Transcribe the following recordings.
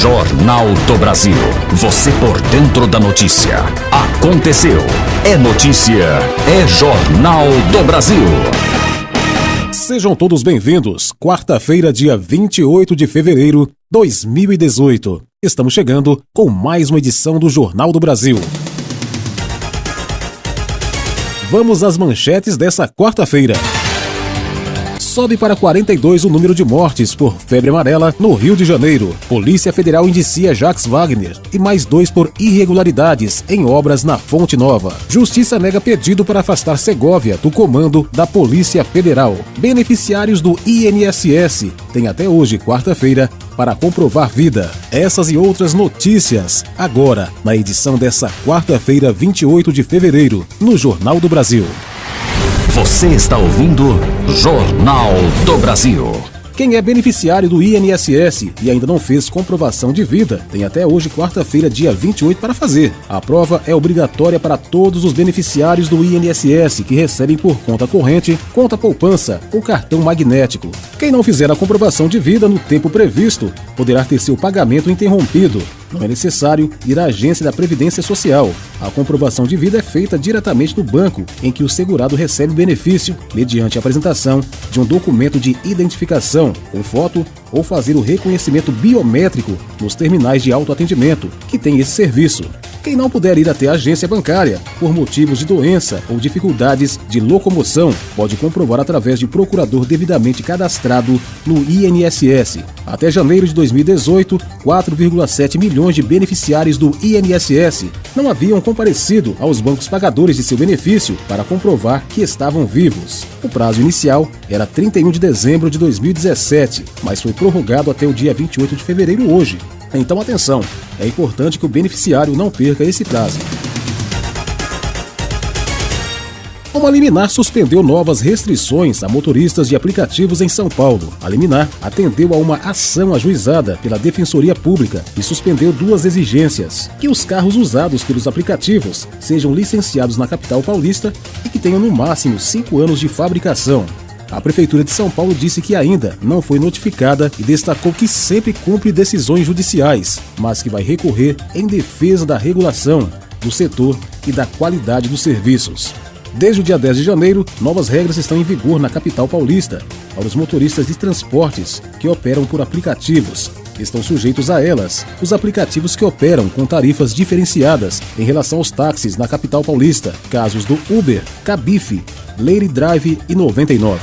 Jornal do Brasil. Você por dentro da notícia. Aconteceu. É notícia. É Jornal do Brasil. Sejam todos bem-vindos. Quarta-feira, dia 28 de fevereiro de 2018. Estamos chegando com mais uma edição do Jornal do Brasil. Vamos às manchetes dessa quarta-feira. Sobe para 42 o número de mortes por febre amarela no Rio de Janeiro. Polícia Federal indicia Jacques Wagner e mais 2 por irregularidades em obras na Fonte Nova. Justiça nega pedido para afastar Segovia do comando da Polícia Federal. Beneficiários do INSS têm até hoje, quarta-feira, para comprovar vida. Essas e outras notícias agora na edição dessa quarta-feira, 28 de fevereiro, no Jornal do Brasil. Você está ouvindo Jornal do Brasil. Quem é beneficiário do INSS e ainda não fez comprovação de vida, tem até hoje, quarta-feira, dia 28, para fazer. A prova é obrigatória para todos os beneficiários do INSS que recebem por conta corrente, conta poupança ou cartão magnético. Quem não fizer a comprovação de vida no tempo previsto, poderá ter seu pagamento interrompido. Não é necessário ir à agência da Previdência Social. A comprovação de vida é feita diretamente no banco em que o segurado recebe o benefício, mediante a apresentação de um documento de identificação com foto ou fazer o reconhecimento biométrico nos terminais de autoatendimento que tem esse serviço. Quem não puder ir até a agência bancária por motivos de doença ou dificuldades de locomoção, pode comprovar através de procurador devidamente cadastrado no INSS. Até janeiro de 2018, 4,7 milhões de beneficiários do INSS não haviam comparecido aos bancos pagadores de seu benefício para comprovar que estavam vivos. O prazo inicial era 31 de dezembro de 2017, mas foi prorrogado até o dia 28 de fevereiro hoje. Então atenção, é importante que o beneficiário não perca esse prazo. Uma liminar suspendeu novas restrições a motoristas de aplicativos em São Paulo. A liminar atendeu a uma ação ajuizada pela Defensoria Pública e suspendeu 2 exigências: que os carros usados pelos aplicativos sejam licenciados na capital paulista e que tenham no máximo 5 anos de fabricação. A Prefeitura de São Paulo disse que ainda não foi notificada e destacou que sempre cumpre decisões judiciais, mas que vai recorrer em defesa da regulação do setor e da qualidade dos serviços. Desde o dia 10 de janeiro, novas regras estão em vigor na capital paulista para os motoristas de transportes que operam por aplicativos. Estão sujeitos a elas os aplicativos que operam com tarifas diferenciadas em relação aos táxis na capital paulista, casos do Uber, Cabify, Lady Drive e 99.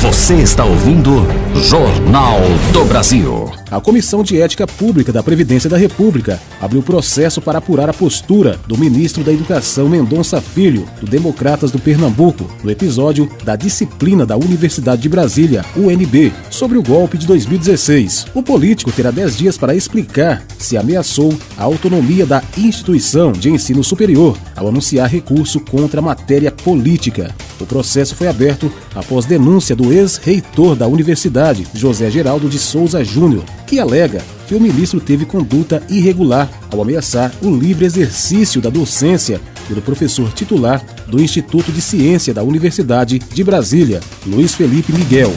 Você está ouvindo Jornal do Brasil. A Comissão de Ética Pública da Previdência da República abriu processo para apurar a postura do ministro da Educação Mendonça Filho, do Democratas do Pernambuco, no episódio da disciplina da Universidade de Brasília, UNB, sobre o golpe de 2016. O político terá 10 dias para explicar se ameaçou a autonomia da instituição de ensino superior ao anunciar recurso contra a matéria política. O processo foi aberto após denúncia do ex-reitor da universidade, José Geraldo de Souza Júnior, que alega que o ministro teve conduta irregular ao ameaçar o livre exercício da docência pelo professor titular do Instituto de Ciência da Universidade de Brasília, Luiz Felipe Miguel.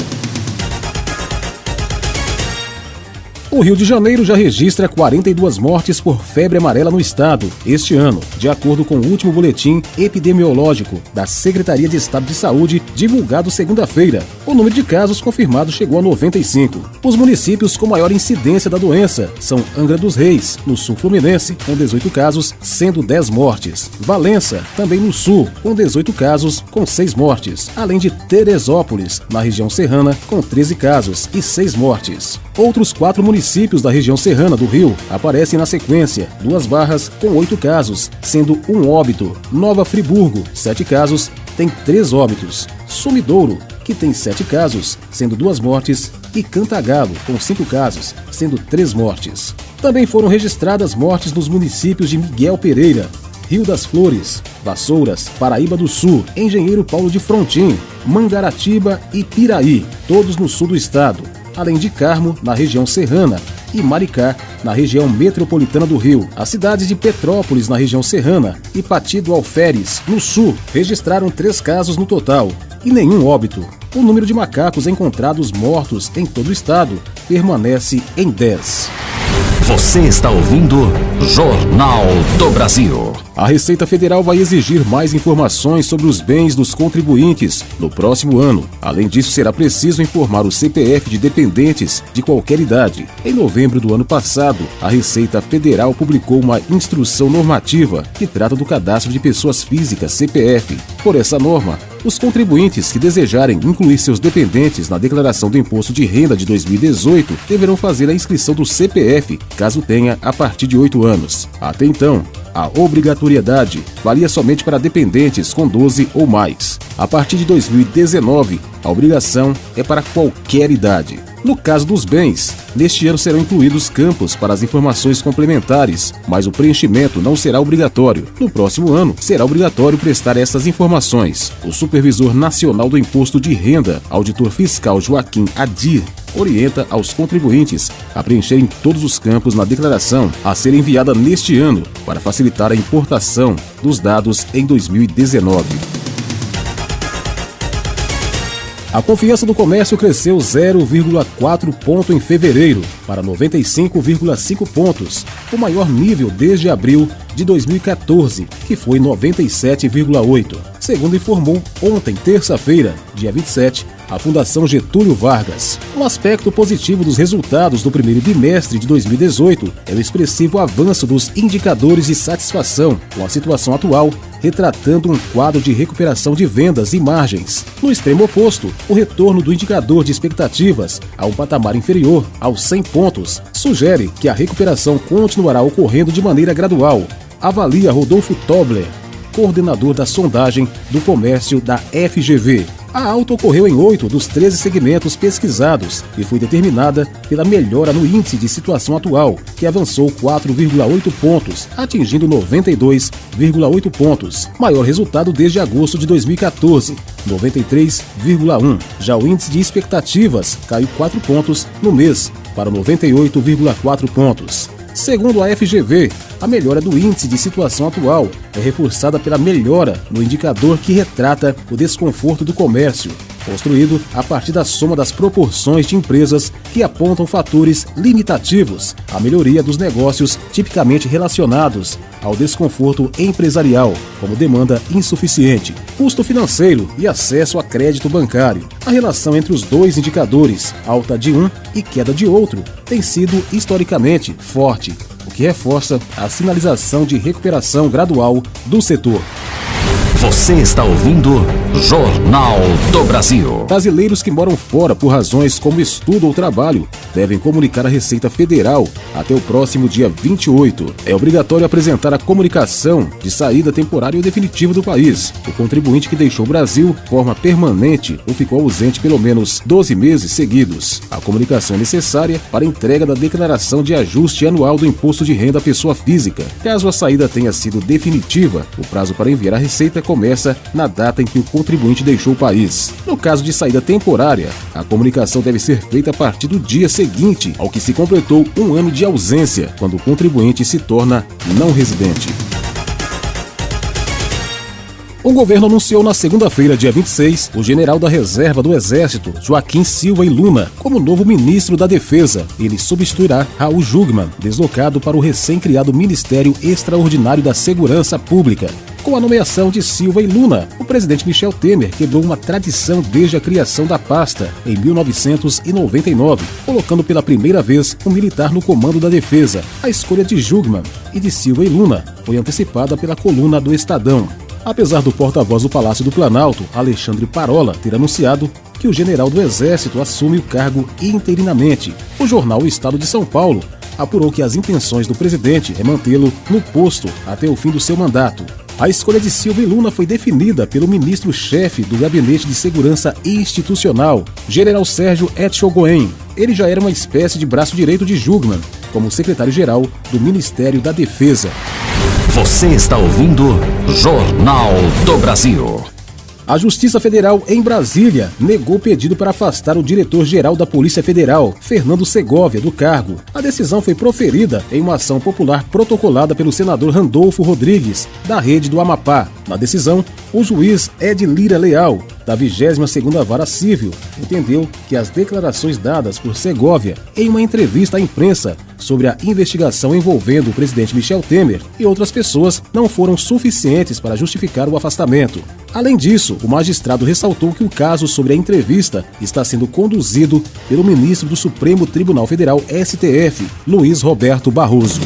O Rio de Janeiro já registra 42 mortes por febre amarela no estado este ano, de acordo com o último boletim epidemiológico da Secretaria de Estado de Saúde, divulgado segunda-feira. O número de casos confirmados chegou a 95. Os municípios com maior incidência da doença são Angra dos Reis, no sul fluminense, com 18 casos, sendo 10 mortes. Valença, também no sul, com 18 casos, com 6 mortes. Além de Teresópolis, na região serrana, com 13 casos e 6 mortes. Outros 4 municípios da região serrana do Rio aparecem na sequência: Duas Barras, com 8 casos, sendo 1 óbito. Nova Friburgo, 7 casos, tem 3 óbitos. Sumidouro, que tem 7 casos, sendo 2 mortes, e Cantagalo, com 5 casos, sendo 3 mortes. Também foram registradas mortes nos municípios de Miguel Pereira, Rio das Flores, Vassouras, Paraíba do Sul, Engenheiro Paulo de Frontin, Mangaratiba e Piraí, todos no sul do estado, além de Carmo, na região serrana, e Maricá, na região metropolitana do Rio. As cidades de Petrópolis, na região serrana, e Pati do Alferes, no sul, registraram 3 casos no total e nenhum óbito. O número de macacos encontrados mortos em todo o estado permanece em 10. Você está ouvindo Jornal do Brasil. A Receita Federal vai exigir mais informações sobre os bens dos contribuintes no próximo ano. Além disso, será preciso informar o CPF de dependentes de qualquer idade. Em novembro do ano passado, a Receita Federal publicou uma instrução normativa que trata do cadastro de pessoas físicas, CPF. Por essa norma, os contribuintes que desejarem incluir seus dependentes na declaração do Imposto de Renda de 2018 deverão fazer a inscrição do CPF, caso tenha a partir de 8 anos. Até então, a obrigatoriedade valia somente para dependentes com 12 ou mais. A partir de 2019, a obrigação é para qualquer idade. No caso dos bens, neste ano serão incluídos campos para as informações complementares, mas o preenchimento não será obrigatório. No próximo ano, será obrigatório prestar essas informações. O Supervisor Nacional do Imposto de Renda, auditor fiscal Joaquim Adir, orienta aos contribuintes a preencherem todos os campos na declaração a ser enviada neste ano para facilitar a importação dos dados em 2019. A confiança do comércio cresceu 0,4 ponto em fevereiro, para 95,5 pontos, o maior nível desde abril de 2014, que foi 97,8. Segundo informou ontem, terça-feira, dia 27, a Fundação Getúlio Vargas. Um aspecto positivo dos resultados do primeiro bimestre de 2018 é o expressivo avanço dos indicadores de satisfação com a situação atual, retratando um quadro de recuperação de vendas e margens. No extremo oposto, o retorno do indicador de expectativas a um patamar inferior aos 100 pontos sugere que a recuperação continuará ocorrendo de maneira gradual. Avalia Rodolfo Tobler, coordenador da sondagem do comércio da FGV. A alta ocorreu em 8 dos 13 segmentos pesquisados e foi determinada pela melhora no índice de situação atual, que avançou 4,8 pontos, atingindo 92,8 pontos. Maior resultado desde agosto de 2014, 93,1. Já o índice de expectativas caiu 4 pontos no mês, para 98,4 pontos. Segundo a FGV, a melhora do índice de situação atual é reforçada pela melhora no indicador que retrata o desconforto do comércio, construído a partir da soma das proporções de empresas que apontam fatores limitativos à melhoria dos negócios tipicamente relacionados ao desconforto empresarial, como demanda insuficiente, custo financeiro e acesso a crédito bancário. A relação entre os dois indicadores, alta de um e queda de outro, tem sido historicamente forte, o que reforça a sinalização de recuperação gradual do setor. Você está ouvindo Jornal do Brasil. Brasileiros que moram fora por razões como estudo ou trabalho devem comunicar à Receita Federal até o próximo dia 28. É obrigatório apresentar a comunicação de saída temporária ou definitiva do país. O contribuinte que deixou o Brasil de forma permanente ou ficou ausente pelo menos 12 meses seguidos. A comunicação é necessária para a entrega da declaração de ajuste anual do Imposto de Renda à pessoa física. Caso a saída tenha sido definitiva, o prazo para enviar a receita começa na data em que o contribuinte deixou o país. No caso de saída temporária, a comunicação deve ser feita a partir do dia seguinte ao que se completou um ano de ausência, quando o contribuinte se torna não residente. O governo anunciou na segunda-feira, dia 26, o general da Reserva do Exército, Joaquim Silva e Luna, como novo ministro da Defesa. Ele substituirá Raul Jungmann, deslocado para o recém-criado Ministério Extraordinário da Segurança Pública. Com a nomeação de Silva e Luna, o presidente Michel Temer quebrou uma tradição desde a criação da pasta, em 1999, colocando pela primeira vez um militar no comando da defesa. A escolha de Jungmann e de Silva e Luna foi antecipada pela coluna do Estadão. Apesar do porta-voz do Palácio do Planalto, Alexandre Parola, ter anunciado que o general do Exército assume o cargo interinamente, o jornal O Estado de São Paulo apurou que as intenções do presidente é mantê-lo no posto até o fim do seu mandato. A escolha de Silva e Luna foi definida pelo ministro-chefe do Gabinete de Segurança Institucional, general Sérgio Etchegoyen. Ele já era uma espécie de braço direito de Jungmann, como secretário-geral do Ministério da Defesa. Você está ouvindo Jornal do Brasil. A Justiça Federal em Brasília negou pedido para afastar o diretor-geral da Polícia Federal, Fernando Segovia, do cargo. A decisão foi proferida em uma ação popular protocolada pelo senador Randolfo Rodrigues, da Rede do Amapá. Na decisão, o juiz Ed Lira Leal, da 22ª Vara Civil, entendeu que as declarações dadas por Segovia em uma entrevista à imprensa sobre a investigação envolvendo o presidente Michel Temer e outras pessoas não foram suficientes para justificar o afastamento. Além disso, o magistrado ressaltou que o caso sobre a entrevista está sendo conduzido pelo ministro do Supremo Tribunal Federal, STF, Luiz Roberto Barroso.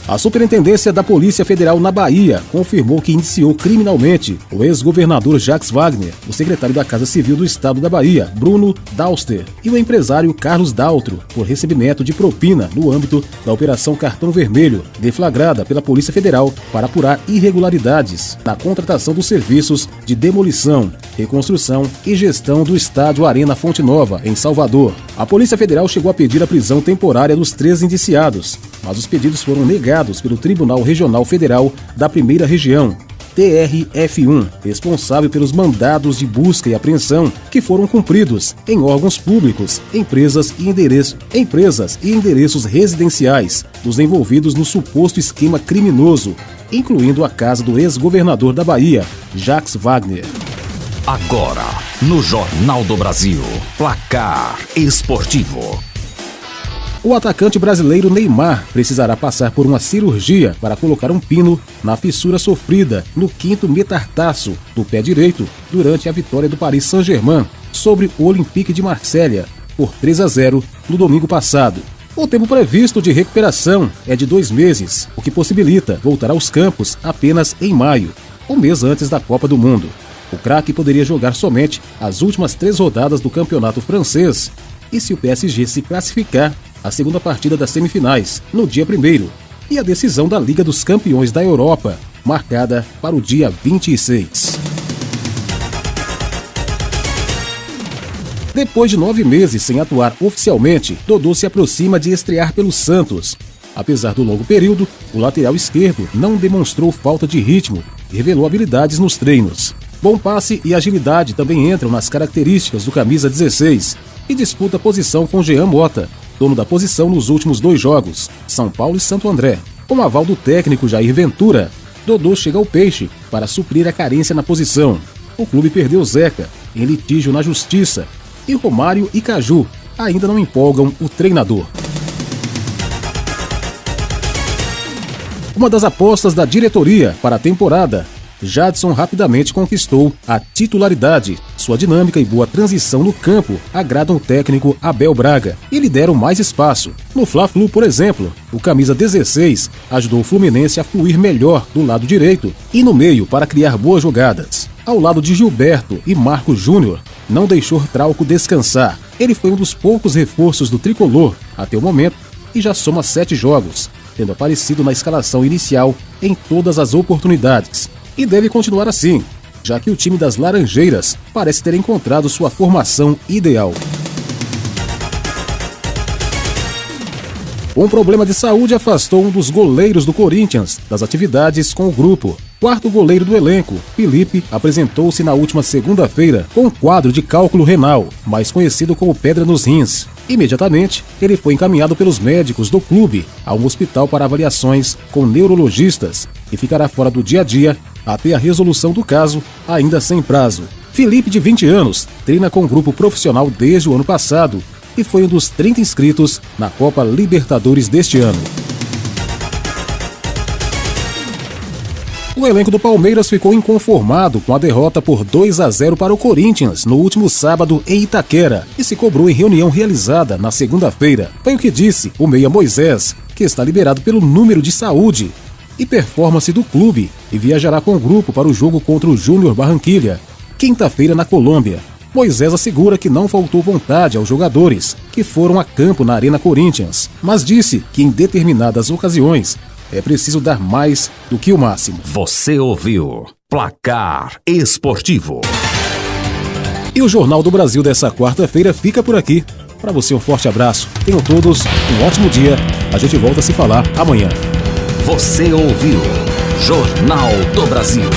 A Superintendência da Polícia Federal na Bahia confirmou que iniciou criminalmente o ex-governador Jacques Wagner, o secretário da Casa Civil do Estado da Bahia, Bruno Dauster, e o empresário Carlos Daltro, por recebimento de propina no âmbito da Operação Cartão Vermelho, deflagrada pela Polícia Federal para apurar irregularidades na contratação dos serviços de demolição, reconstrução e gestão do estádio Arena Fonte Nova, em Salvador. A Polícia Federal chegou a pedir a prisão temporária dos 3 indiciados, mas os pedidos foram negados pelo Tribunal Regional Federal da Primeira Região, TRF1, responsável pelos mandados de busca e apreensão que foram cumpridos em órgãos públicos, empresas e endereços residenciais dos envolvidos no suposto esquema criminoso, incluindo a casa do ex-governador da Bahia, Jacques Wagner. Agora, no Jornal do Brasil, Placar Esportivo. O atacante brasileiro Neymar precisará passar por uma cirurgia para colocar um pino na fissura sofrida no 5º metatarso do pé direito durante a vitória do Paris Saint-Germain sobre o Olympique de Marselha por 3-0 no domingo passado. O tempo previsto de recuperação é de 2 meses, o que possibilita voltar aos campos apenas em maio, um mês antes da Copa do Mundo. O craque poderia jogar somente as últimas 3 rodadas do campeonato francês e, se o PSG se classificar, a segunda partida das semifinais, no dia 1º, e a decisão da Liga dos Campeões da Europa, marcada para o dia 26. Depois de 9 meses sem atuar oficialmente, Dodô se aproxima de estrear pelo Santos. Apesar do longo período, o lateral esquerdo não demonstrou falta de ritmo e revelou habilidades nos treinos. Bom passe e agilidade também entram nas características do camisa 16 e disputa posição com Jean Mota, dono da posição nos últimos 2 jogos, São Paulo e Santo André. Com aval do técnico Jair Ventura, Dodô chega ao Peixe para suprir a carência na posição. O clube perdeu Zeca em litígio na justiça e Romário e Caju ainda não empolgam o treinador. Uma das apostas da diretoria para a temporada, Jadson rapidamente conquistou a titularidade. Sua dinâmica e boa transição no campo agradam o técnico Abel Braga e lhe deram mais espaço. No Fla-Flu, por exemplo, o camisa 16 ajudou o Fluminense a fluir melhor do lado direito e no meio para criar boas jogadas. Ao lado de Gilberto e Marco Júnior, não deixou Trauco descansar. Ele foi um dos poucos reforços do tricolor até o momento e já soma 7 jogos, tendo aparecido na escalação inicial em todas as oportunidades. E deve continuar assim, já que o time das Laranjeiras parece ter encontrado sua formação ideal. Um problema de saúde afastou um dos goleiros do Corinthians das atividades com o grupo. Quarto goleiro do elenco, Felipe, apresentou-se na última segunda-feira com um quadro de cálculo renal, mais conhecido como pedra nos rins. Imediatamente, ele foi encaminhado pelos médicos do clube a um hospital para avaliações com neurologistas e ficará fora do dia a dia até a resolução do caso, ainda sem prazo. Felipe, de 20 anos, treina com o grupo profissional desde o ano passado e foi um dos 30 inscritos na Copa Libertadores deste ano. O elenco do Palmeiras ficou inconformado com a derrota por 2-0 para o Corinthians no último sábado em Itaquera e se cobrou em reunião realizada na segunda-feira. Foi o que disse o meia Moisés, que está liberado pelo número de saúde e performance do clube e viajará com o grupo para o jogo contra o Júnior Barranquilla, quinta-feira na Colômbia. Moisés assegura que não faltou vontade aos jogadores que foram a campo na Arena Corinthians, mas disse que em determinadas ocasiões é preciso dar mais do que o máximo. Você ouviu Placar Esportivo. E o Jornal do Brasil dessa quarta-feira fica por aqui. Para você um forte abraço. Tenham todos um ótimo dia. A gente volta a se falar amanhã. Você ouviu Jornal do Brasil.